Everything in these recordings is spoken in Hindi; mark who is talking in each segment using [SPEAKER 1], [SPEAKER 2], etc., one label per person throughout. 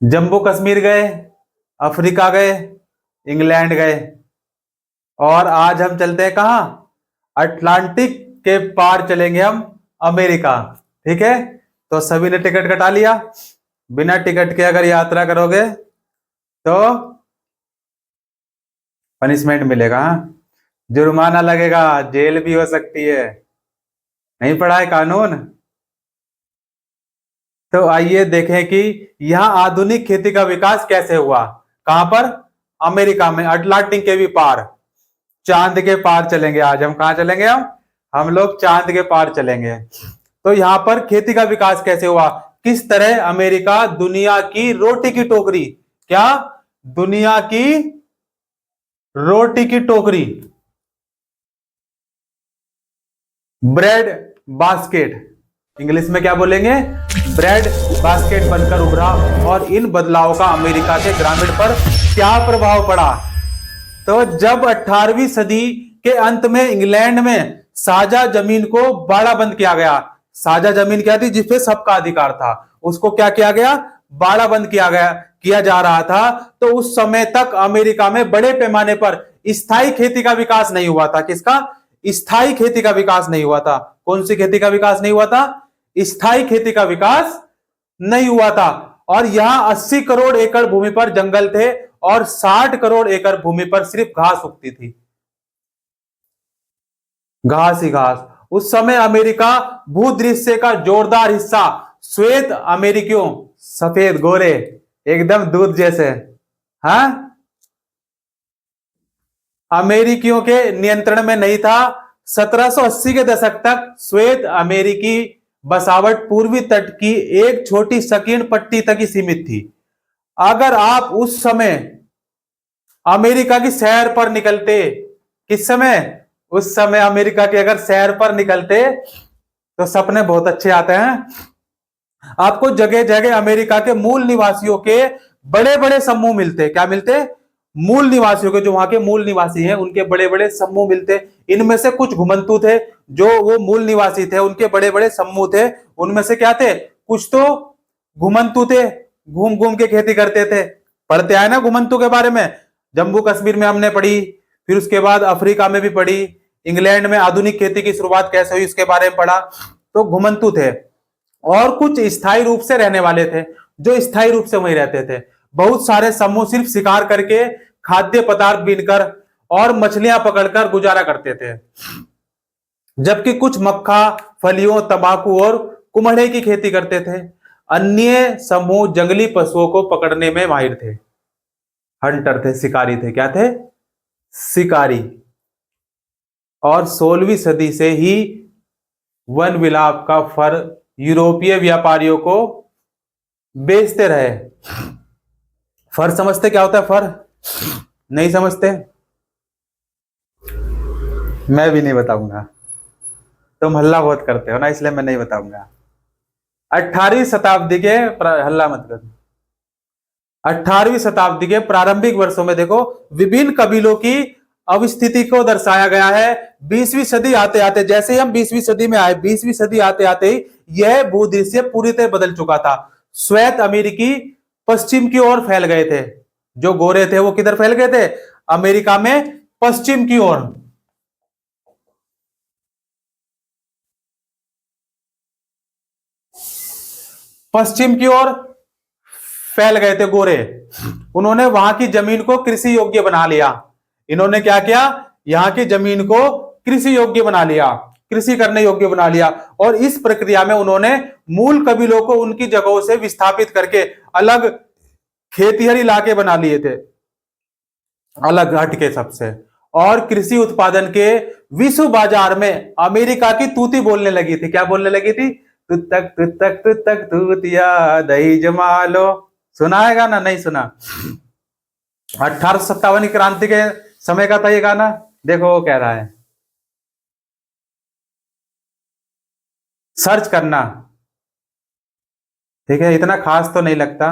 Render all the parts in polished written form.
[SPEAKER 1] जम्मू कश्मीर गए, अफ्रीका गए, इंग्लैंड गए, और आज हम चलते हैं कहाँ? अटलांटिक के पार चलेंगे हम, अमेरिका। ठीक है, तो सभी ने टिकट कटा लिया। बिना टिकट के अगर यात्रा करोगे तो पनिशमेंट मिलेगा, हाँ? जुर्माना लगेगा, जेल भी हो सकती है। नहीं पढ़ा है कानून? तो आइए देखें कि यहाँ आधुनिक खेती का विकास कैसे हुआ। कहां पर? अमेरिका में, अटलांटिक के भी पार, चांद के पार चलेंगे आज हम। कहां चलेंगे हम लोग चांद के पार चलेंगे। तो यहाँ पर खेती का विकास कैसे हुआ, किस तरह अमेरिका दुनिया की रोटी की टोकरी, क्या? दुनिया की रोटी की टोकरी, ब्रेड बास्केट, इंग्लिश में क्या बोलेंगे? ब्रेड बास्केट बनकर उभरा। और इन बदलावों का अमेरिका के ग्रामीण पर क्या प्रभाव पड़ा? तो जब 18वीं सदी के अंत में इंग्लैंड में साझा जमीन को बाड़ाबंद किया गया, साझा जमीन क्या थी? जिसपे सबका अधिकार था, उसको क्या किया गया? बाड़ाबंद किया जा रहा था। तो उस समय तक अमेरिका में बड़े पैमाने पर स्थायी खेती का विकास नहीं हुआ था। किसका? स्थायी खेती का विकास नहीं हुआ था। कौन सी खेती का विकास नहीं हुआ था? स्थायी खेती का विकास नहीं हुआ था। और यहां 80 करोड़ एकड़ भूमि पर जंगल थे और 60 करोड़ एकड़ भूमि पर सिर्फ घास उगती थी, घास ही घास। उस समय अमेरिका भूदृश्य का जोरदार हिस्सा श्वेत अमेरिकियों, सफेद गोरे एकदम दूध जैसे, हाँ, अमेरिकियों के नियंत्रण में नहीं था। 1780 के दशक तक श्वेत अमेरिकी बसावट पूर्वी तट की एक छोटी संकीर्ण पट्टी तक ही सीमित थी। अगर आप उस समय अमेरिका की सैर पर निकलते, किस समय? उस समय अमेरिका के अगर सैर पर निकलते तो सपने बहुत अच्छे आते हैं। आपको जगह जगह अमेरिका के मूल निवासियों के बड़े बड़े समूह मिलते। क्या मिलते? मूल निवासियों के, जो वहां के मूल निवासी हैं उनके बड़े बड़े समूह मिलते। इनमें से कुछ घुमंतु थे, जो वो मूल निवासी थे उनके बड़े बड़े समूह थे। उनमें से क्या थे? कुछ तो घुमंतु थे, घूम घूम के खेती करते थे। पढ़ते आए ना घुमंतु के बारे में, जम्मू कश्मीर में हमने पढ़ी, फिर उसके बाद अफ्रीका में भी पढ़ी, इंग्लैंड में आधुनिक खेती की शुरुआत कैसे हुई उसके बारे में पढ़ा। तो घुमंतु थे। और कुछ स्थायी रूप से रहने वाले थे, जो स्थायी रूप से वहीं रहते थे। बहुत सारे समूह सिर्फ शिकार करके, खाद्य पदार्थ बीनकर और मछलियां पकड़कर गुजारा करते थे, जबकि कुछ मक्खा, फलियों, तंबाकू और कुम्हड़े की खेती करते थे। अन्य समूह जंगली पशुओं को पकड़ने में माहिर थे, हंटर थे, शिकारी थे। क्या थे? शिकारी। और 16वीं सदी से ही वन विलाप का फर यूरोपीय व्यापारियों को बेचते रहे। फर समझते क्या होता है? फर नहीं समझते? मैं भी नहीं बताऊंगा, तुम हल्ला बहुत करते हो ना, इसलिए मैं नहीं बताऊंगा। 18वीं शताब्दी के हल्ला मत कर। 18वीं शताब्दी के प्रारंभिक वर्षों में देखो विभिन्न कबीलों की अवस्थिति को दर्शाया गया है। 20वीं सदी आते आते, जैसे ही हम 20वीं सदी में आए, 20वीं सदी आते आते ही यह भूदृश्य पूरी तरह बदल चुका था। श्वेत अमेरिकी पश्चिम की ओर फैल गए थे। जो गोरे थे वो किधर फैल गए थे? अमेरिका में पश्चिम की ओर। पश्चिम की ओर फैल गए थे गोरे। उन्होंने वहां की जमीन को कृषि योग्य बना लिया। इन्होंने क्या किया? यहां की जमीन को कृषि योग्य बना लिया, कृषि करने योग्य बना लिया। और इस प्रक्रिया में उन्होंने मूल कबीलों को उनकी जगहों से विस्थापित करके अलग खेतिहर इलाके बना लिए थे, अलग हटके सबसे। और कृषि उत्पादन के विश्व बाजार में अमेरिका की तूती बोलने लगी थी। क्या बोलने लगी थी? तुतक तूतिया दही जमा लो। सुना है गाना? नहीं सुना? 1857 की क्रांति के समय का था ये गाना। देखो वो कह रहा है, सर्च करना, ठीक है, इतना खास तो नहीं लगता।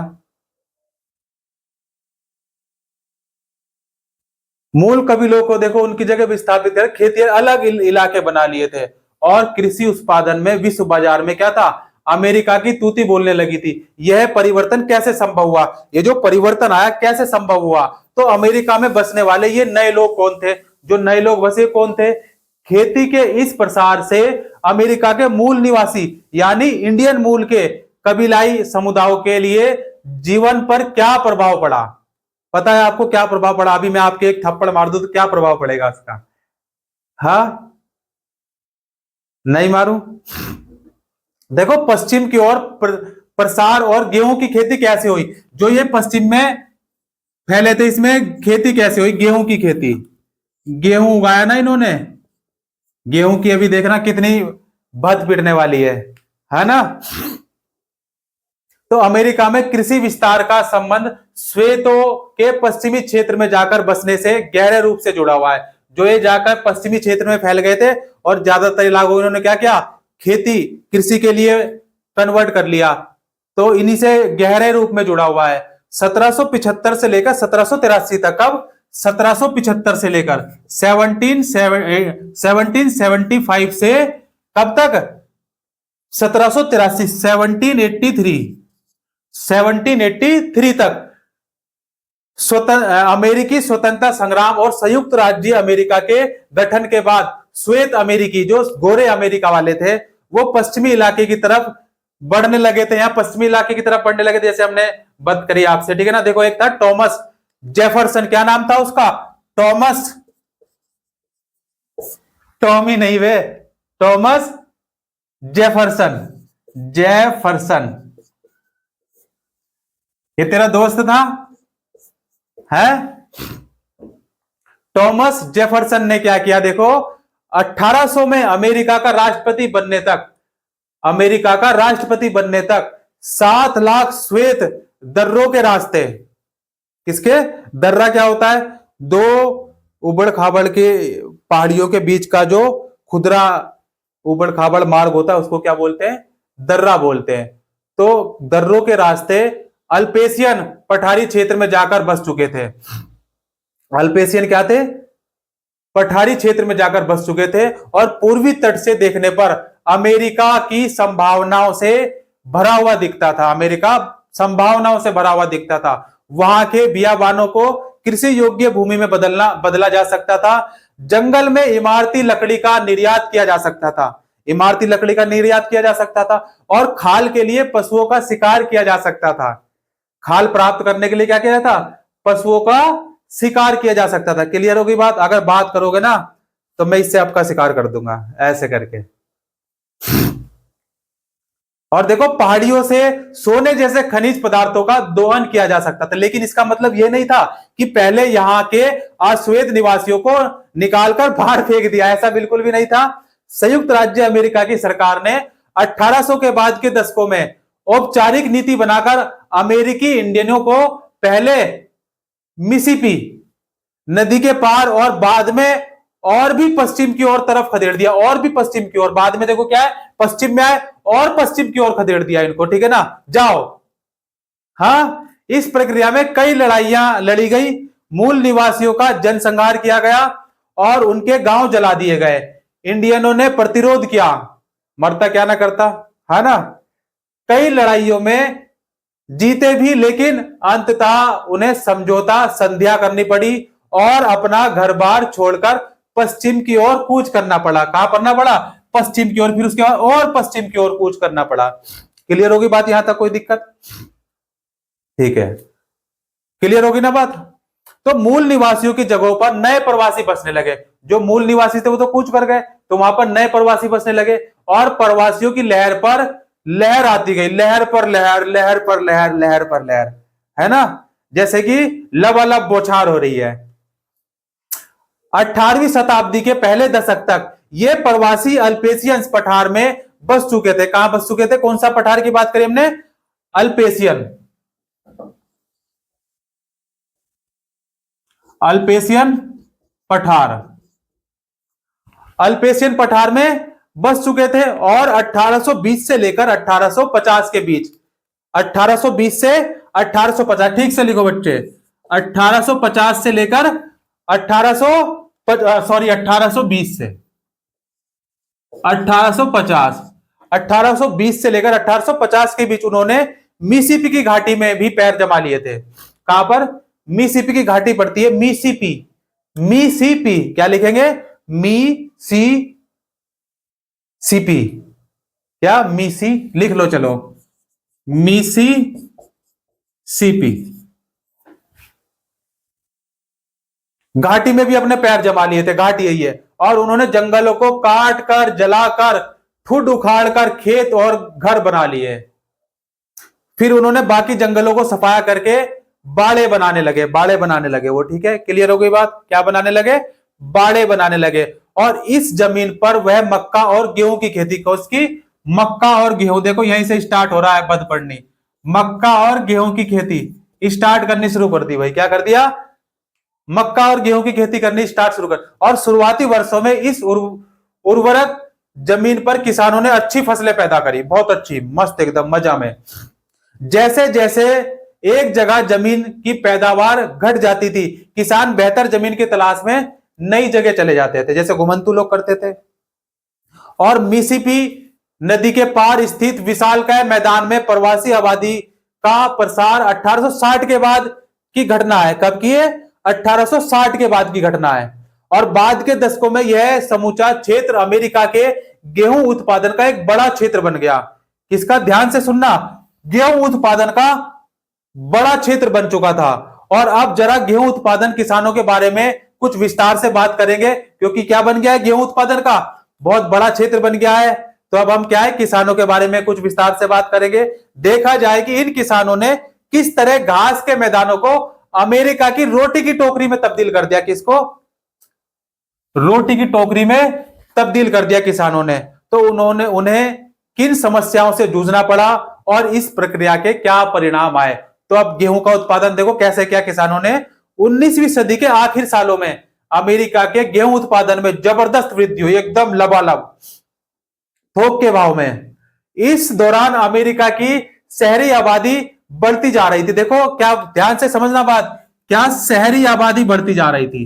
[SPEAKER 1] मूल कबीलों को देखो उनकी जगह विस्थापित कर खेती अलग इलाके बना लिए थे। और कृषि उत्पादन में विश्व बाजार में क्या था? अमेरिका की तूती बोलने लगी थी। यह परिवर्तन कैसे संभव हुआ? ये जो परिवर्तन आया कैसे संभव हुआ? तो अमेरिका में बसने वाले ये नए लोग कौन थे? जो नए लोग बसे कौन थे? खेती के इस प्रसार से अमेरिका के मूल निवासी यानी इंडियन मूल के कबीलाई समुदायों के लिए जीवन पर क्या प्रभाव पड़ा? पता है आपको क्या प्रभाव पड़ा? अभी मैं आपके एक थप्पड़ मार दूं तो क्या प्रभाव पड़ेगा उसका? हाँ, नहीं मारूं? देखो पश्चिम की ओर प्रसार और गेहूं की खेती कैसे हुई? जो ये पश्चिम में फैले थे इसमें खेती कैसे हुई? गेहूं की खेती, गेहूं उगाया ना इन्होंने। गेहूं की अभी देखना कितनी भद पिटने वाली है ना। तो अमेरिका में कृषि विस्तार का संबंध श्वेतों के पश्चिमी क्षेत्र में जाकर बसने से गहरे रूप से जुड़ा हुआ है। जो ये जाकर पश्चिमी क्षेत्र में फैल गए थे और ज्यादातर इलाकों इन्होंने क्या किया? खेती कृषि के लिए कन्वर्ट कर लिया। तो इन्हीं से गहरे रूप में जुड़ा हुआ है। 1775 से लेकर 1783 तक। कब? 1775 से लेकर 1775 से कब तक? 1783, 1783 तक अमेरिकी स्वतंत्रता संग्राम और संयुक्त राज्य अमेरिका के गठन के बाद श्वेत अमेरिकी, जो गोरे अमेरिका वाले थे, वो पश्चिमी इलाके की तरफ बढ़ने लगे थे। यहाँ पश्चिमी इलाके की तरफ बढ़ने लगे थे, जैसे हमने बात करी आपसे, ठीक है ना। देखो एक था टॉमस जेफरसन, क्या नाम था उसका? टॉमस, टॉमी नहीं वे, टॉमस जेफरसन। जेफरसन ये तेरा दोस्त था है? टॉमस जेफरसन ने क्या किया? देखो 1800 में अमेरिका का राष्ट्रपति बनने तक, अमेरिका का राष्ट्रपति बनने तक 7 लाख श्वेत दर्रों के रास्ते, किसके? दर्रा क्या होता है? दो उबड़ खाबड़ के पहाड़ियों के बीच का जो खुदरा उबड़ खाबड़ मार्ग होता है उसको क्या बोलते हैं? दर्रा बोलते हैं। तो दर्रों के रास्ते अल्पेशियन पठारी क्षेत्र में जाकर बस चुके थे। अल्पेशियन क्या थे? पठारी क्षेत्र में जाकर बस चुके थे और पूर्वी तट से देखने पर अमेरिका की संभावनाओं से भरा हुआ दिखता था। अमेरिका संभावनाओं से भरा हुआ दिखता था। वहां के बियाबानों को कृषि योग्य भूमि में बदला जा सकता था। जंगल में इमारती लकड़ी का निर्यात किया जा सकता था। इमारती लकड़ी का निर्यात किया जा सकता था और खाल के लिए पशुओं का शिकार किया जा सकता था। खाल प्राप्त करने के लिए क्या किया जाता? पशुओं का शिकार किया जा सकता था। क्लियर होगी बात? अगर बात करोगे ना तो मैं इससे आपका शिकार कर दूंगा ऐसे करके। और देखो पहाड़ियों से सोने जैसे खनिज पदार्थों का दोहन किया जा सकता था। लेकिन इसका मतलब यह नहीं था कि पहले यहां के अश्वेत निवासियों को निकालकर बाहर फेंक दिया, ऐसा बिल्कुल भी नहीं था। संयुक्त राज्य अमेरिका की सरकार ने 1800 के बाद के दशकों में औपचारिक नीति बनाकर अमेरिकी इंडियनों को पहले मिसिसिपी नदी के पार और बाद में और भी पश्चिम की ओर तरफ खदेड़ दिया, और भी पश्चिम की ओर। बाद में देखो क्या है, पश्चिम में आए और पश्चिम की ओर खदेड़ दिया इनको, ठीक है ना। जाओ। हाँ, इस प्रक्रिया में कई लड़ाइयां लड़ी गई, मूल निवासियों का जनसंहार किया गया और उनके गांव जला दिए गए। इंडियनों ने प्रतिरोध किया, मरता क्या ना करता, है ना। कई लड़ाइयों में जीते भी, लेकिन अंततः उन्हें समझौता संध्या करनी पड़ी और अपना घर बार छोड़कर पश्चिम की ओर कूच करना पड़ा। कहां करना पड़ा? पश्चिम की ओर। फिर उसके बाद और पश्चिम की ओर कूच करना पड़ा। क्लियर होगी बात यहां तक? कोई दिक्कत? ठीक है, क्लियर होगी ना बात। तो मूल निवासियों की जगहों पर नए प्रवासी बसने लगे। जो मूल निवासी थे वो तो कूच कर गए, तो वहां पर नए प्रवासी बसने लगे और प्रवासियों की लहर पर लहर आती गई, लहर पर लहर, लहर पर लहर, लहर पर लहर, है ना। जैसे कि लबालब बौछार हो रही है। 18वीं शताब्दी के पहले दशक तक ये प्रवासी अल्पेशियंस पठार में बस चुके थे। कहां बस चुके थे? कौन सा पठार की बात करी हमने? अल्पेशियन, अल्पेशियन पठार। अल्पेशियन पठार में बस चुके थे और 1820 से लेकर 1850 के बीच, 1820 से 1850, ठीक से लिखो बच्चे, 1850 से लेकर 1820 से 1850 1820 से लेकर 1850 के बीच उन्होंने मिसिसिपी की घाटी में भी पैर जमा लिए थे। कहां पर? मिसिसिपी की घाटी पड़ती है, मिसिसिपी। मिसिसिपी क्या लिखेंगे? मिसिसिपी। क्या? मिसी लिख लो, चलो, मिसिसिपी घाटी में भी अपने पैर जमा लिए थे। घाटी यही है। और उन्होंने जंगलों को काट कर, जलाकर, ठुड उखाड़ कर खेत और घर बना लिए। फिर उन्होंने बाकी जंगलों को सफाया करके बाड़े बनाने लगे। बाड़े बनाने लगे वो, ठीक है, क्लियर हो गई बात? क्या बनाने लगे? बाड़े बनाने लगे। और इस जमीन पर वह मक्का और गेहूं की खेती को, उसकी मक्का और गेहूं, देखो यहीं से स्टार्ट हो रहा है पद पढ़नी। मक्का और गेहूं की खेती स्टार्ट करनी शुरू कर दी भाई। क्या कर दिया? मक्का और गेहूं की खेती करनी स्टार्ट शुरू कर। और शुरुआती वर्षों में इस उर्वरक जमीन पर किसानों ने अच्छी फसलें पैदा करी, बहुत अच्छी, मस्त, एकदम मजा में। जैसे जैसे एक जगह जमीन की पैदावार घट जाती थी, किसान बेहतर जमीन की तलाश में नई जगह चले जाते थे, जैसे घुमंतू लोग करते थे। और मिसिसिपी नदी के पार स्थित विशालकाय मैदान में प्रवासी आबादी का प्रसार 1860 के बाद की घटना है। कब की है? 1860 के बाद की घटना है। और बाद के दशकों में यह समूचा क्षेत्र अमेरिका के गेहूं उत्पादन का एक बड़ा क्षेत्र बन गया। किसका? ध्यान से सुनना, गेहूं उत्पादन का बड़ा क्षेत्र बन चुका था। और अब जरा गेहूं उत्पादन किसानों के बारे में कुछ विस्तार से बात करेंगे, क्योंकि क्या बन गया है? गेहूं उत्पादन का बहुत बड़ा क्षेत्र बन गया है। तो अब हम क्या है, किसानों के बारे में कुछ विस्तार से बात करेंगे। देखा जाए कि इन किसानों ने किस तरह घास के मैदानों को अमेरिका की रोटी की टोकरी में तब्दील कर दिया। किसको? रोटी की टोकरी में तब्दील कर दिया किसानों ने। तो उन्हें किन समस्याओं से जूझना पड़ा और इस प्रक्रिया के क्या परिणाम आए। तो अब गेहूं का उत्पादन देखो कैसे क्या किसानों ने 19वीं सदी के आखिर सालों में अमेरिका के गेहूं उत्पादन में जबरदस्त वृद्धि हुई, एकदम लबालब, थोक के भाव में। इस दौरान अमेरिका की शहरी आबादी बढ़ती जा रही थी। देखो क्या, ध्यान से समझना बात, क्या शहरी आबादी बढ़ती जा रही थी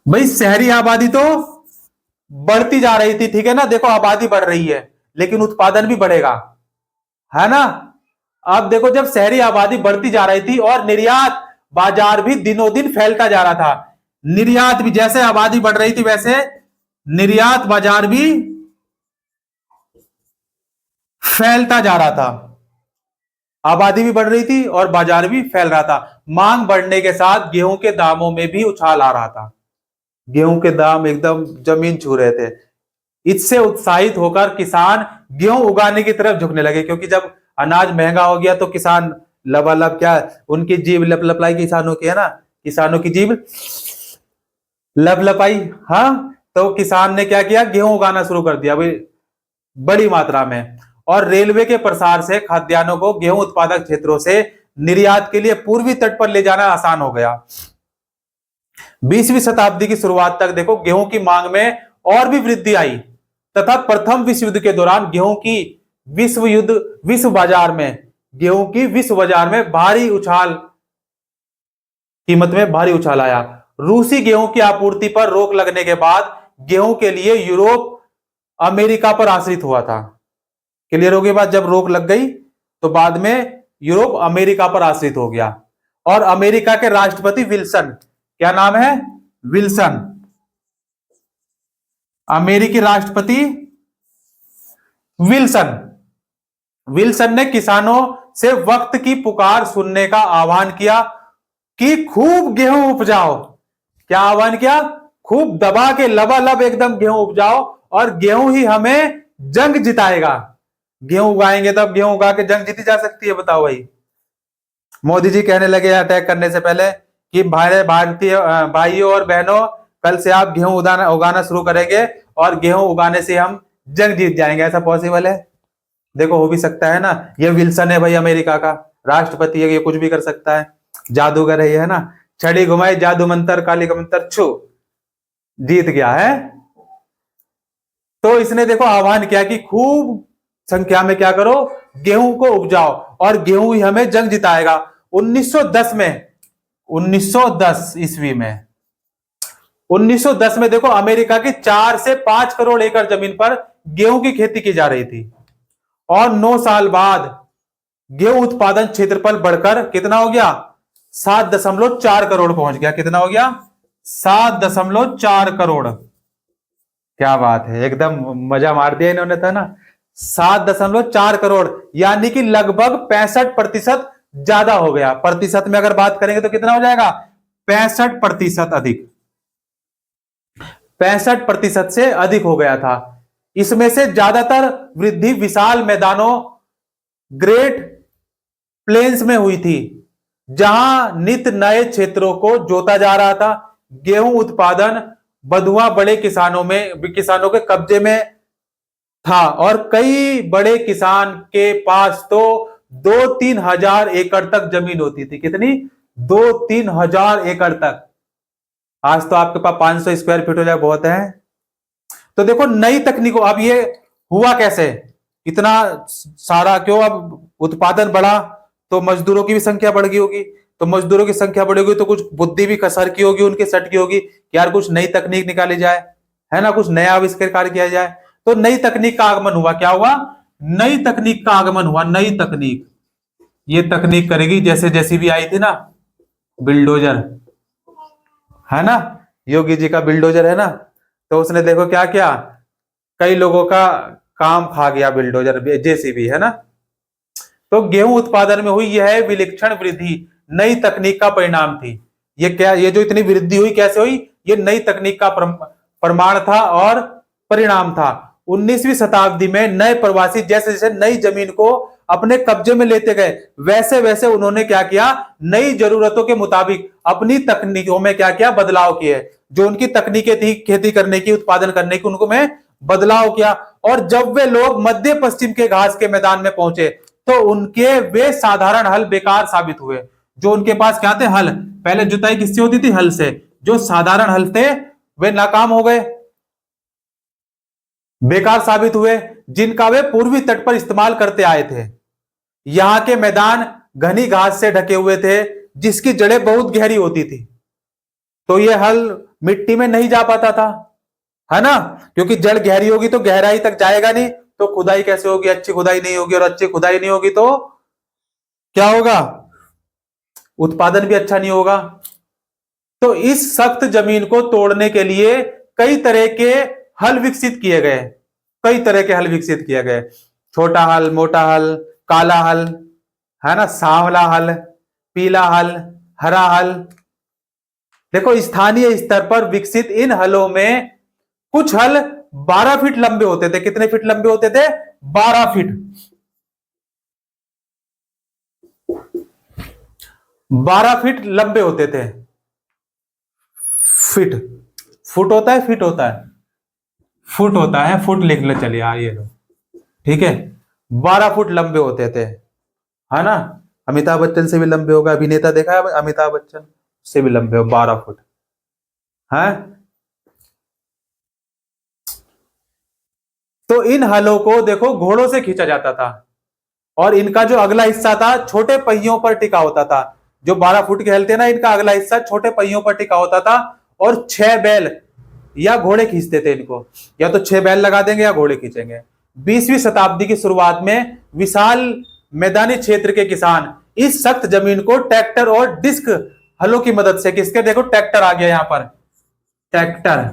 [SPEAKER 1] भाई? शहरी आबादी तो बढ़ती जा रही थी, ठीक है ना। देखो आबादी बढ़ रही है लेकिन उत्पादन भी बढ़ेगा, है ना। अब देखो जब शहरी आबादी बढ़ती जा रही थी और निर्यात बाजार भी दिनों दिन फैलता जा रहा था, निर्यात भी, जैसे आबादी बढ़ रही थी वैसे निर्यात बाजार भी फैलता जा रहा था। आबादी भी बढ़ रही थी और बाजार भी फैल रहा था। मांग बढ़ने के साथ गेहूं के दामों में भी उछाल आ रहा था। गेहूं के दाम एकदम जमीन छू रहे थे। इससे उत्साहित होकर किसान गेहूं उगाने की तरफ झुकने लगे, क्योंकि जब अनाज महंगा हो गया तो किसान लबालब, क्या उनकी जीभ लपलपाई, किसानों की, है ना, किसानों की जीभ लपलपाई। हाँ, तो किसान ने क्या किया? गेहूं उगाना शुरू कर दिया भाई बड़ी मात्रा में। और रेलवे के प्रसार से खाद्यान्नों को गेहूं उत्पादक क्षेत्रों से निर्यात के लिए पूर्वी तट पर ले जाना आसान हो गया। 20वीं शताब्दी की शुरुआत तक देखो गेहूं की मांग में और भी वृद्धि आई तथा प्रथम विश्व युद्ध के दौरान विश्व बाजार में गेहूं की विश्व बाजार में भारी उछाल, कीमत में भारी उछाल आया। रूसी गेहूं की आपूर्ति पर रोक लगने के बाद गेहूं के लिए यूरोप अमेरिका पर आश्रित हुआ था। क्लियर हो गई बात? जब रोक लग गई तो बाद में यूरोप अमेरिका पर आश्रित हो गया। और अमेरिका के राष्ट्रपति विल्सन, क्या नाम है? विल्सन, अमेरिकी राष्ट्रपति विल्सन ने किसानों से वक्त की पुकार सुनने का आह्वान किया कि खूब गेहूं उपजाओ। क्या आह्वान किया? खूब दबा के लबालब एकदम गेहूं उपजाओ और गेहूं ही हमें जंग जिताएगा। गेहूं उगाएंगे तब, गेहूं उगा के जंग जीती जा सकती है, बताओ भाई। मोदी जी कहने लगे अटैक करने से पहले कि भारतीय भाइयों और बहनों, कल से आप गेहूं उगाना शुरू करेंगे और गेहूं उगाने से हम जंग जीत जाएंगे। ऐसा पॉसिबल है? देखो हो भी सकता है ना। ये विल्सन है भाई, अमेरिका का राष्ट्रपति है, ये कुछ भी कर सकता है, जादूगर है ये, है ना। छड़ी घुमाई, जादू मंत्र, काली का मंत्र, छू, जीत गया है। तो इसने देखो आह्वान किया कि खूब संख्या में क्या करो, गेहूं को उपजाओ और गेहूं ही हमें जंग जिताएगा। 1910 ईस्वी में 1910 में देखो अमेरिका की 4 से 5 करोड़ एकड़ जमीन पर गेहूं की खेती की जा रही थी, और 9 साल बाद गेहूं उत्पादन क्षेत्रफल बढ़कर कितना हो गया, 7.4 करोड़ पहुंच गया। कितना हो गया, 7.4 करोड़। क्या बात है, एकदम मजा मार दिया इन्होंने, था ना। 7.4 करोड़, यानी कि लगभग 65% ज्यादा हो गया। प्रतिशत में अगर बात करेंगे तो कितना हो जाएगा, 65% अधिक, 65% से अधिक हो गया था। इसमें से ज्यादातर वृद्धि विशाल मैदानों, ग्रेट प्लेन्स में हुई थी, जहां नित नए क्षेत्रों को जोता जा रहा था। गेहूं उत्पादन बधुआ बड़े किसानों के कब्जे में था, और कई बड़े किसान के पास तो 2-3 हजार एकड़ तक जमीन होती थी। कितनी, 2-3 हजार एकड़ तक। आज तो आपके पास 500 स्क्वायर फीट हो जाए बहुत है। तो देखो नई तकनीकों, अब ये हुआ कैसे, इतना सारा क्यों, अब उत्पादन बढ़ा तो मजदूरों की भी संख्या बढ़ गई होगी, तो मजदूरों की संख्या बढ़ेगी तो कुछ बुद्धि भी कसर की होगी, उनके सट की होगी कि यार कुछ नई तकनीक निकाली जाए, है ना, कुछ नया आविष्कार किया जाए। तो नई तकनीक का आगमन हुआ। क्या हुआ, नई तकनीक का आगमन हुआ। नई तकनीक, ये तकनीक करेगी, जैसे जैसी भी आई थी ना, बिल्डोजर, है ना, योगी जी का बिल्डोजर है ना, तो उसने देखो क्या किया, कई लोगों का काम खा गया बिल्डोजर, जेसीबी, है ना। तो गेहूं उत्पादन में हुई यह विलक्षण वृद्धि नई तकनीक का परिणाम थी। ये क्या, ये जो इतनी वृद्धि हुई कैसे हुई, ये नई तकनीक का प्रमाण था और परिणाम था। 19वीं शताब्दी में नए प्रवासी जैसे जैसे नई जमीन को अपने कब्जे में लेते गए, वैसे वैसे उन्होंने क्या किया, नई जरूरतों के मुताबिक अपनी तकनीकों में क्या किया, बदलाव किए। जो उनकी तकनीकें थी खेती करने की, उत्पादन करने की, उनको में बदलाव किया। और जब वे लोग मध्य पश्चिम के घास के मैदान में पहुंचे, तो उनके वे साधारण हल बेकार साबित हुए। जो उनके पास क्या थे, हल, पहले जुताई किससे होती थी, हल से, जो साधारण हल थे वे नाकाम हो गए, बेकार साबित हुए, जिनका वे पूर्वी तट पर इस्तेमाल करते आए थे। यहां के मैदान घनी घास से ढके हुए थे, जिसकी जड़ें बहुत गहरी होती थी, तो ये हल मिट्टी में नहीं जा पाता था, है ना, क्योंकि जड़ गहरी होगी तो गहराई तक जाएगा नहीं, तो खुदाई कैसे होगी, अच्छी खुदाई नहीं होगी, और अच्छी खुदाई नहीं होगी तो क्या होगा, उत्पादन भी अच्छा नहीं होगा। तो इस सख्त जमीन को तोड़ने के लिए कई तरह के हल विकसित किए गए, कई तरह के हल विकसित किए गए, छोटा हल, मोटा हल, काला हल, है ना, सांवला हल, पीला हल, हरा हल। देखो स्थानीय स्तर पर विकसित इन हलों में कुछ हल 12 फीट लंबे होते थे। कितने फीट लंबे होते थे, 12 फीट, 12 फीट लंबे होते थे। फीट, फुट होता है, फीट होता है, फुट होता है, फुट लिख लो, चलिए आइए लो, ठीक है। 12 फुट लंबे होते थे, है ना। अमिताभ बच्चन से भी लंबे होगा, अभिनेता देखा है अमिताभ बच्चन, से भी लंबे हो 12 फुट, है। तो इन हलों को देखो घोड़ों से खींचा जाता था, और इनका जो अगला हिस्सा था छोटे पहियों पर टिका होता था। जो 12 फुट के हल थे ना, इनका अगला हिस्सा छोटे पहियों पर टिका होता था, और 6 बैल या घोड़े खींचते थे इनको, या तो 6 बैल लगा देंगे या घोड़े खींचेंगे। 20वीं शताब्दी की शुरुआत में विशाल मैदानी क्षेत्र के किसान इस सख्त जमीन को ट्रैक्टर और डिस्क हलों की मदद से, किसके, देखो ट्रैक्टर आ गया यहां पर, ट्रैक्टर,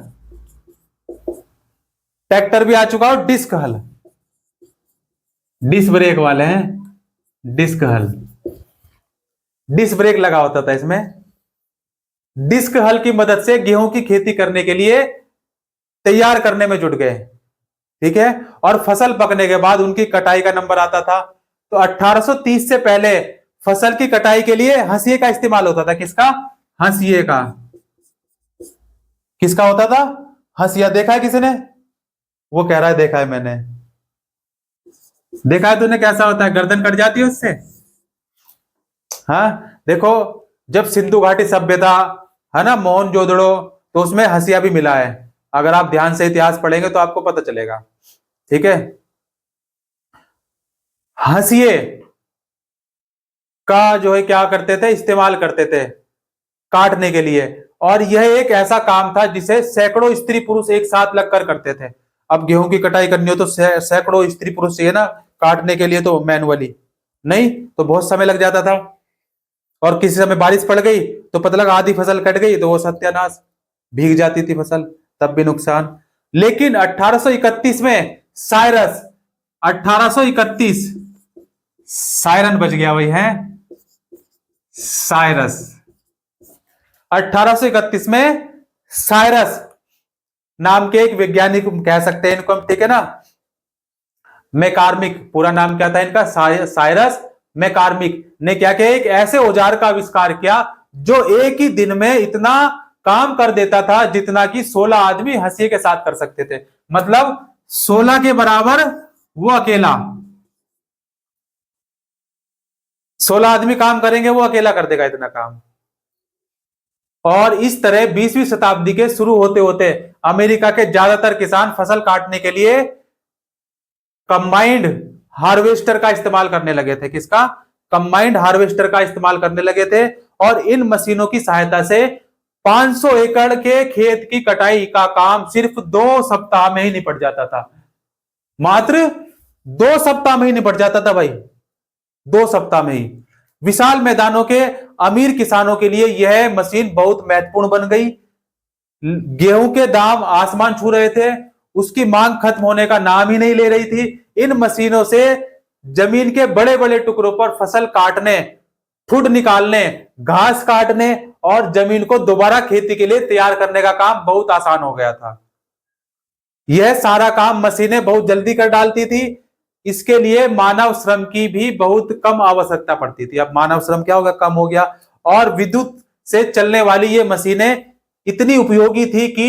[SPEAKER 1] ट्रैक्टर भी आ चुका, और डिस्क हल, डिस्क ब्रेक वाले हैं, डिस्क हल, डिस्क ब्रेक लगा होता था इसमें। डिस्क हल की मदद से गेहूं की खेती करने के लिए तैयार करने में जुट गए, ठीक है। और फसल पकने के बाद उनकी कटाई का नंबर आता था। तो 1830 से पहले फसल की कटाई के लिए हंसिए का इस्तेमाल होता था। किसका, हंसिए का, किसका होता था, हंसिया। देखा है किसी ने, वो कह रहा है देखा है मैंने, देखा है तूने, कैसा होता है, गर्दन कट जाती है उससे। हाँ, देखो जब सिंधु घाटी सभ्यता, है ना, मोहनजोदड़ो, तो उसमें हंसिया भी मिला है। अगर आप ध्यान से इतिहास पढ़ेंगे तो आपको पता चलेगा, ठीक है। हंसिए का जो है क्या करते थे, इस्तेमाल करते थे काटने के लिए, और यह एक ऐसा काम था जिसे सैकड़ों स्त्री पुरुष एक साथ लगकर करते थे। अब गेहूं की कटाई करनी हो तो सैकड़ों स्त्री पुरुष चाहिए ना काटने के लिए, तो मैनुअली नहीं तो बहुत समय लग जाता था। और किसी समय बारिश पड़ गई तो पता लगा आधी फसल कट गई, तो वो सत्यानाश, भीग जाती थी फसल, तब भी नुकसान। लेकिन 1831 में साइरस, 1831 सायरन बच गया वही है, साइरस। 1831 में साइरस नाम के एक वैज्ञानिक कह सकते हैं इनको हम, ठीक है ना, मैकार्मिक, पूरा नाम क्या था इनका, साइरस मैकार्मिक ने क्या किया, एक ऐसे औजार का आविष्कार किया जो एक ही दिन में इतना काम कर देता था जितना कि 16 आदमी हंसी के साथ कर सकते थे। मतलब 16 के बराबर वो अकेला, 16 आदमी काम करेंगे वो अकेला कर देगा इतना काम। और इस तरह 20वीं शताब्दी के शुरू होते होते अमेरिका के ज्यादातर किसान फसल काटने के लिए कंबाइंड हार्वेस्टर का इस्तेमाल करने लगे थे। किसका? कंबाइंड हार्वेस्टर का इस्तेमाल करने लगे थे। और इन मशीनों की सहायता से 500 एकड़ के खेत की कटाई का काम सिर्फ 2 सप्ताह में ही निपट जाता था। मात्र 2 सप्ताह में ही निपट जाता था भाई, 2 सप्ताह में ही। विशाल मैदानों के अमीर किसानों के लिए यह मशीन बहुत महत्वपूर्ण बन गई। गेहूं के दाम आसमान छू रहे थे, उसकी मांग खत्म होने का नाम ही नहीं ले रही थी। इन मशीनों से जमीन के बड़े बड़े टुकड़ों पर फसल काटने, ठुड निकालने, घास काटने और जमीन को दोबारा खेती के लिए तैयार करने का काम बहुत आसान हो गया था। यह सारा काम मशीनें बहुत जल्दी कर डालती थी। इसके लिए मानव श्रम की भी बहुत कम आवश्यकता पड़ती थी। अब मानव श्रम क्या होगा, कम हो गया। और विद्युत से चलने वाली ये मशीनें इतनी उपयोगी थी कि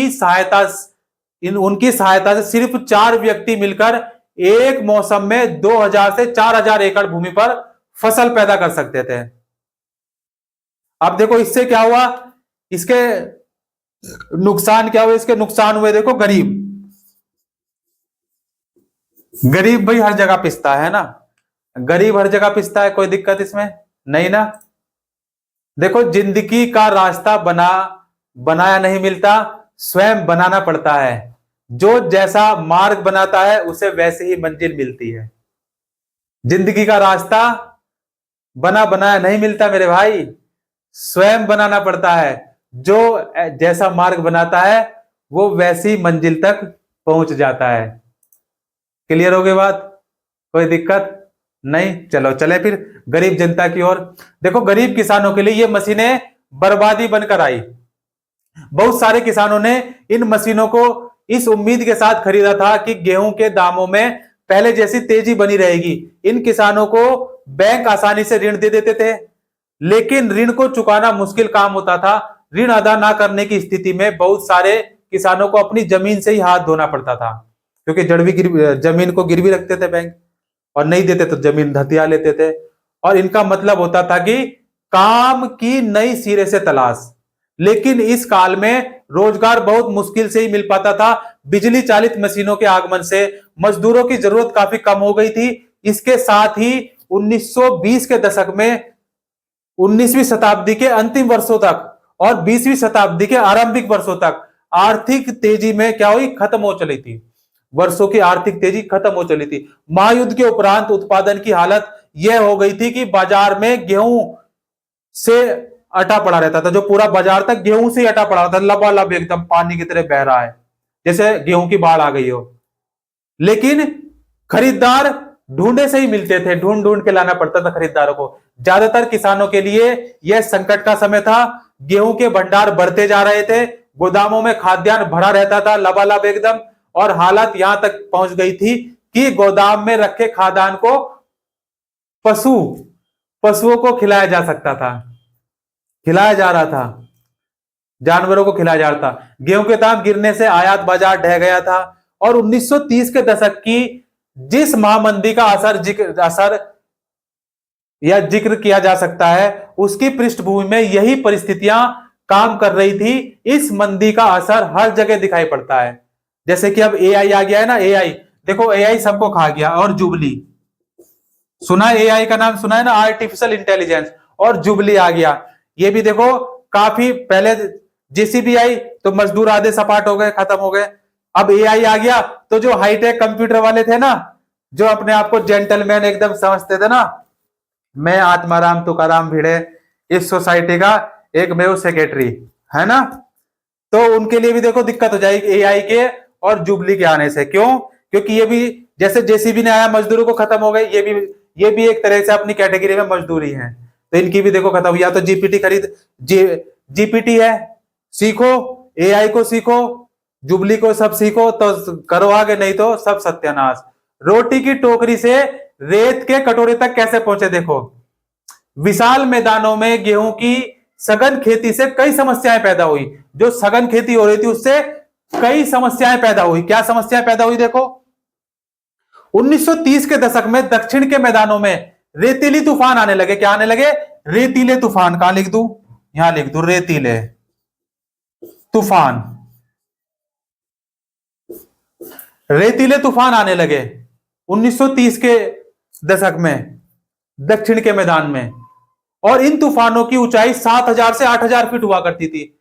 [SPEAKER 1] उनकी सहायता से सिर्फ 4 व्यक्ति मिलकर एक मौसम में 2000 से 4000 एकड़ भूमि पर फसल पैदा कर सकते थे। अब देखो इससे क्या हुआ, इसके नुकसान क्या हुए, इसके नुकसान हुए देखो, गरीब भाई हर जगह पिसता है ना, गरीब हर जगह पिसता है, कोई दिक्कत इसमें नहीं ना। देखो जिंदगी का रास्ता बनाया नहीं मिलता, स्वयं बनाना पड़ता है। जो जैसा मार्ग बनाता है उसे वैसे ही मंजिल मिलती है। जिंदगी का रास्ता बना बनाया नहीं मिलता मेरे भाई, स्वयं बनाना पड़ता है। जो जैसा मार्ग बनाता है वो वैसी मंजिल तक पहुंच जाता है। क्लियर हो गई बात, कोई दिक्कत नहीं। चलो चले फिर गरीब जनता की ओर। देखो गरीब किसानों के लिए ये मशीनें बर्बादी बनकर आई। बहुत सारे किसानों ने इन मशीनों को इस उम्मीद के साथ खरीदा था कि गेहूं के दामों में पहले जैसी तेजी बनी रहेगी। इन किसानों को बैंक आसानी से ऋण दे देते थे, लेकिन ऋण को चुकाना मुश्किल काम होता था। ऋण अदा ना करने की स्थिति में बहुत सारे किसानों को अपनी जमीन से ही हाथ धोना पड़ता था, क्योंकि जमीन को गिरवी रखते थे बैंक, और नहीं देते तो जमीन हथिया लेते थे। और इनका मतलब होता था कि काम की नई सिरे से तलाश। लेकिन इस काल में रोजगार बहुत मुश्किल से ही मिल पाता था। बिजली चालित मशीनों के आगमन से मजदूरों की जरूरत काफी कम हो गई थी। इसके साथ ही 1920 के दशक में 19वीं शताब्दी के अंतिम वर्षों तक और 20वीं शताब्दी के आरंभिक वर्षों तक आर्थिक तेजी में क्या हुई, खत्म हो चली थी। वर्षों की आर्थिक तेजी खत्म हो चली थी। महायुद्ध के उपरांत उत्पादन की हालत यह हो गई थी कि बाजार में गेहूं से अटा पड़ा रहता था। जो पूरा बाजार तक गेहूं से अटा पड़ा था, लबालब एकदम पानी की तरह बह रहा है, जैसे गेहूं की बाढ़ आ गई हो। लेकिन खरीदार ढूंढे से ही मिलते थे, ढूंढ ढूंढ के लाना पड़ता था खरीदारों को। ज्यादातर किसानों के लिए यह संकट का समय था। गेहूं के भंडार बढ़ते जा रहे थे, गोदामों में खाद्यान्न भरा रहता था लबालब एकदम। और हालत यहां तक पहुंच गई थी कि गोदाम में रखे खाद्यान्न को पशुओं को खिलाया जा सकता था, खिलाया जा रहा था, जानवरों को खिलाया जा रहा था। गेहूं के दाम गिरने से आयात बाजार ढह गया था। और 1930 के दशक की जिस महामंदी का जिक्र किया जा सकता है, उसकी पृष्ठभूमि में यही परिस्थितियां काम कर रही थी। इस मंदी का असर हर जगह दिखाई पड़ता है। जैसे कि अब एआई आ गया है ना, एआई देखो, एआई सबको खा गया। और जुबली सुना है, एआई का नाम सुना है ना, आर्टिफिशियल इंटेलिजेंस। और जुबली आ गया, ये भी देखो काफी पहले जेसीबी आई तो मजदूर आधे सपाट हो गए, खत्म हो गए। अब एआई आ गया तो जो हाईटेक कंप्यूटर वाले थे ना, जो अपने आप को जेंटलमैन एकदम समझते थे ना, मैं आत्माराम तुकाराम भिड़े इस सोसाइटी का एकमेव सेक्रेटरी, है ना, तो उनके लिए भी देखो दिक्कत हो जाएगी एआई के और जुबली के आने से। क्यों? क्योंकि ये भी जैसे जेसीबी ने आया मजदूरों को खत्म हो गई, ये भी एक तरह से अपनी कैटेगरी में मजदूरी है, तो इनकी भी देखो खत्म। या तो जीपीटी खरीद, जीपीटी है, सीखो, एआई को सीखो, जुबली को सब सीखो तो करो आगे, नहीं तो सब सत्यानाश। रोटी की टोकरी से रेत के कटोरे तक कैसे पहुंचे देखो। विशाल मैदानों में गेहूं की सघन खेती से कई समस्याएं पैदा हुई। जो सघन खेती हो रही थी उससे कई समस्याएं पैदा हुई। क्या समस्याएं पैदा हुई देखो। 1930 के दशक में दक्षिण के मैदानों में रेतीली तूफान आने लगे। क्या आने लगे? रेतीले तूफान। कहां लिख दूं? यहां लिख दूं, रेतीले तूफान। रेतीले तूफान आने लगे 1930 के दशक में दक्षिण के मैदान में, और इन तूफानों की ऊंचाई 7000 से 8000 फीट हुआ करती थी।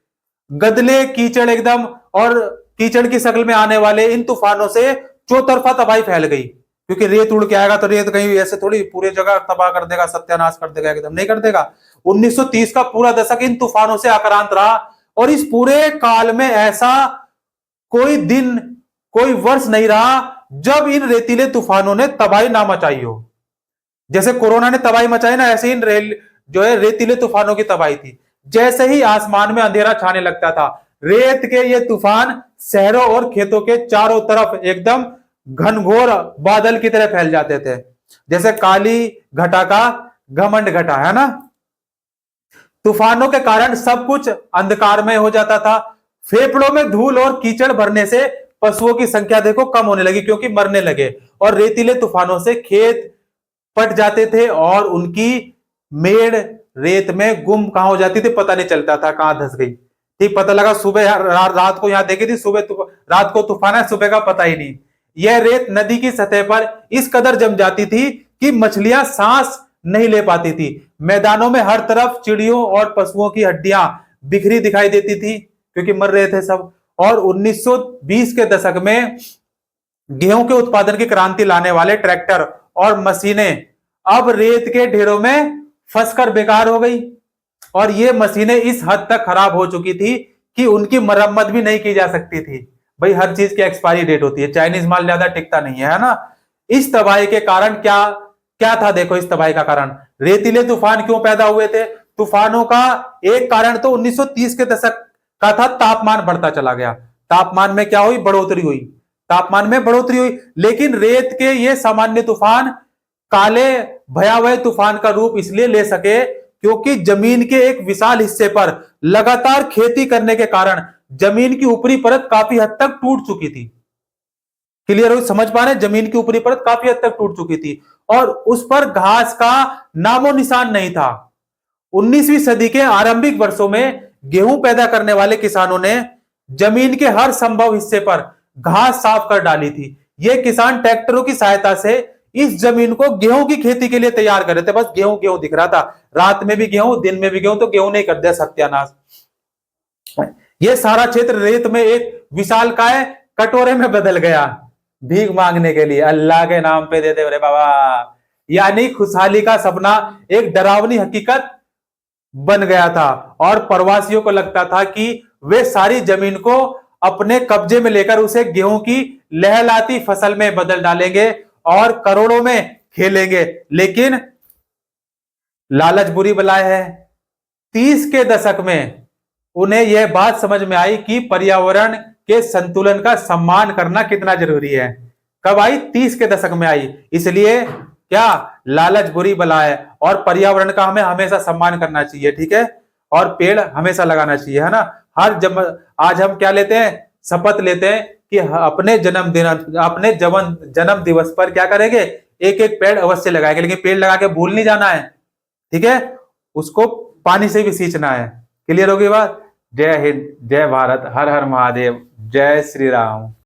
[SPEAKER 1] गदले कीचड़ एकदम, और कीचड़ की शक्ल में आने वाले इन तूफानों से चौतरफा तबाही फैल गई। क्योंकि रेत उड़ के आएगा तो रेत कहीं ऐसे थोड़ी पूरे जगह तबाह कर देगा, सत्यानाश कर देगा, एकदम नहीं कर देगा। 1930 का पूरा दशक इन तूफानों से आक्रांत रहा, और इस पूरे काल में ऐसा कोई दिन, कोई वर्ष नहीं रहा जब इन रेतीले तूफानों ने तबाही ना मचाई हो। जैसे कोरोना ने तबाही मचाई ना, ऐसे इन जो है रेतीले तूफानों की तबाही थी। जैसे ही आसमान में अंधेरा छाने लगता था, रेत के ये तूफान शहरों और खेतों के चारों तरफ एकदम घनघोर बादल की तरह फैल जाते थे। जैसे काली घटा का घमंड घटा, है ना। तूफानों के कारण सब कुछ अंधकारमय हो जाता था। फेफड़ों में धूल और कीचड़ भरने से पशुओं की संख्या देखो कम होने लगी, क्योंकि मरने लगे। और रेतीले तूफानों से खेत पट जाते थे और उनकी मेड़ रेत में गुम कहां हो जाती थी, पता नहीं चलता था कहां धंस गई। ठीक, पता लगा सुबह रात को यहां देखी थी, सुबह रात को तूफान है, सुबह का पता ही नहीं। यह रेत नदी की सतह पर इस कदर जम जाती थी कि मछलियां सांस नहीं ले पाती थी। मैदानों में हर तरफ चिड़ियों और पशुओं की हड्डियां बिखरी दिखाई देती थी, क्योंकि मर रहे थे सब। और 1920 के दशक में गेहूं के उत्पादन की क्रांति लाने वाले ट्रैक्टर और मशीनें अब रेत के ढेरों में फंसकर बेकार हो गई। और ये मशीनें इस हद तक खराब हो चुकी थी कि उनकी मरम्मत भी नहीं की जा सकती थी। भाई हर चीज की एक्सपायरी डेट होती है, चाइनीज माल ज्यादा टिकता नहीं है ना। इस तबाही के कारण क्या क्या था देखो। इस तबाही का कारण रेतीले तूफान क्यों पैदा हुए थे। तूफानों का एक कारण तो 1930 के दशक का था, तापमान बढ़ता चला गया। तापमान में क्या हुई? बढ़ोतरी हुई, तापमान में बढ़ोतरी हुई। लेकिन रेत के ये सामान्य तूफान काले भयावह तूफान का रूप इसलिए ले सके क्योंकि जमीन के एक विशाल हिस्से पर लगातार खेती करने के कारण जमीन की ऊपरी परत काफी हद तक टूट चुकी थी। क्लियर हो? समझ पा रहे? जमीन की ऊपरी परत काफी हद तक टूट चुकी थी और उस पर घास का नामो निशान नहीं था। 19वीं सदी के आरंभिक वर्षों में गेहूं पैदा करने वाले किसानों ने जमीन के हर संभव हिस्से पर घास साफ कर डाली थी। ये किसान ट्रैक्टरों की सहायता से इस जमीन को गेहूं की खेती के लिए तैयार कर रहे थे। बस गेहूं गेहूं दिख रहा था, रात में भी गेहूं, दिन में भी गेहूं, तो गेहूं नहीं कर दिया, सत्यानाश। ये सारा क्षेत्र रेत में एक विशालकाय कटोरे में बदल गया भीख मांगने के लिए। अल्लाह के नाम पे दे दे रे बाबा। यानी खुशहाली का सपना एक डरावनी हकीकत बन गया था और प्रवासियों को लगता था कि वे सारी जमीन को अपने कब्जे में लेकर उसे गेहूं की लहलहाती फसल में बदल डालेंगे और करोड़ों में खेलेंगे। लेकिन लालच बुरी बलाय है। 30 के दशक में उन्हें यह बात समझ में आई कि पर्यावरण के संतुलन का सम्मान करना कितना जरूरी है। कब आई? 30 के दशक में आई। इसलिए क्या? लालच बुरी बलाय और पर्यावरण का हमें हमेशा सम्मान करना चाहिए, ठीक है। और पेड़ हमेशा लगाना चाहिए, है ना। आज हम क्या लेते हैं? शपथ लेते हैं कि अपने जन्म दिवस पर क्या करेंगे? एक एक पेड़ अवश्य लगाएंगे। लेकिन पेड़ लगा के भूल नहीं जाना है, ठीक है। उसको पानी से भी सींचना है। क्लियर होगी बात? जय हिंद, जय भारत, हर हर महादेव, जय श्री राम।